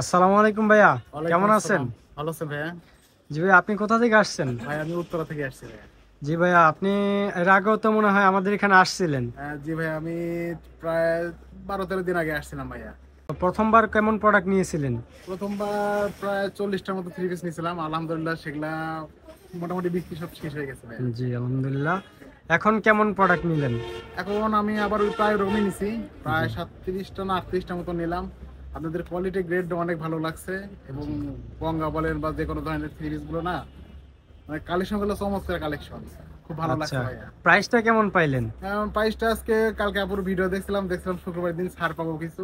আসসালামু আলাইকুম ভাইয়া, কেমন আছেন? ভালো আছেন ভাইয়া? জি ভাই, আপনি কোথা থেকে আসছেন? ভাই আমি উত্তরা থেকে আসছি ভাইয়া। জি ভাইয়া, আপনি এর আগেও তো মনে হয় আমাদের এখানে আসছিলেন। জি ভাই, আমি প্রায় 12-13 দিন আগে আসছিলাম ভাইয়া। তো প্রথমবার কেমন প্রোডাক্ট নিয়েছিলেন? প্রথমবার প্রায় 40টার মতো 3 পিস নিয়েছিলাম, আলহামদুলিল্লাহ সেগুলা মোটামুটি বিক্রি সব শেষ হয়ে গেছে ভাইয়া। জি আলহামদুলিল্লাহ। এখন কেমন প্রোডাক্ট নিলেন? এখন আমি আবার ওই প্রায় রকমই নিছি, জি প্রায় 37টা না 38টা মতো নিলাম। আপনাদের কোয়ালিটি গ্রেড অনেক ভালো লাগছে, এবং জি গঙ্গা বলেন বা যে কোনো ধরনের 3 পিস গুলো না, মানে কালেকশন গুলো চমৎকার কালেকশন, খুব ভালো আচ্ছা, লাগছে ভাইয়া। প্রাইসটা কেমন পাইলেন? প্রাইসটা আজকে কালকে আপুর ভিডিও দেখছিলাম শুক্রবার দিন ছাড় পাবো কিছু,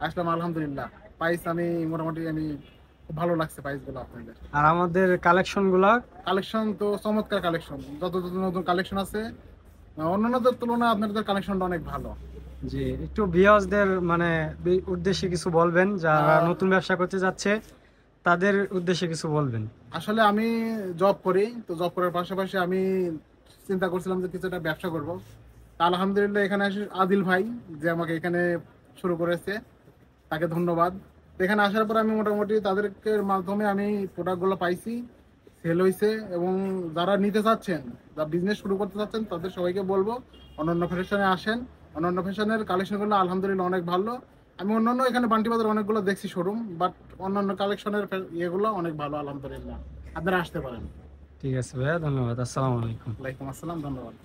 আসলাম আলহামদুলিল্লাহ। প্রাইস আমি মোটামুটি খুব ভালো লাগছে প্রাইস গুলো আপনাদের। আর আমাদের কালেকশন গুলা? কালেকশন তো চমৎকার কালেকশন, যত যত নতুন কালেকশন আছে অন্যান্যদের তুলনায় আপনাদের কালেকশনটা অনেক ভালো। জি, একটু ভিউয়ার্সদের মানে উদ্দেশ্যে কিছু বলবেন, যারা আহ, নতুন ব্যবসা করতে যাচ্ছে তাদের উদ্দেশ্যে কিছু বলবেন। আসলে আমি জব করি, তো জব করার পাশাপাশি আমি চিন্তা করছিলাম যে কিছু একটা ব্যবসা করবো। তা আলহামদুলিল্লাহ এখানে আসি আদিল ভাই, যে আমাকে এখানে শুরু করেছে, তাকে ধন্যবাদ। তো এখানে আসার পর আমি মোটামুটি তাদেরকে মাধ্যমে আমি প্রোডাক্টগুলো পাইছি, সেল হয়েছে। এবং যারা নিতে চাচ্ছেন, যারা বিজনেস শুরু করতে চাচ্ছেন, তাদের সবাইকে বলবো অনন্য ফ্যাশনে আসেন। অনন্য ফ্যাশনের কালেকশনগুলো আলহামদুলিল্লাহ অনেক ভালো। আমি অন্যান্য এখানে বান্টি বাজার অনেকগুলো দেখছি শোরুম, বাট অন্যান্য কালেকশনের ইয়েগুলো অনেক ভালো আলহামদুলিল্লাহ। আপনারা আসতে পারেন। ঠিক আছে ভাইয়া, ধন্যবাদ। আসসালামু আলাইকুম। ওয়ালাইকুম আসসালাম, ধন্যবাদ।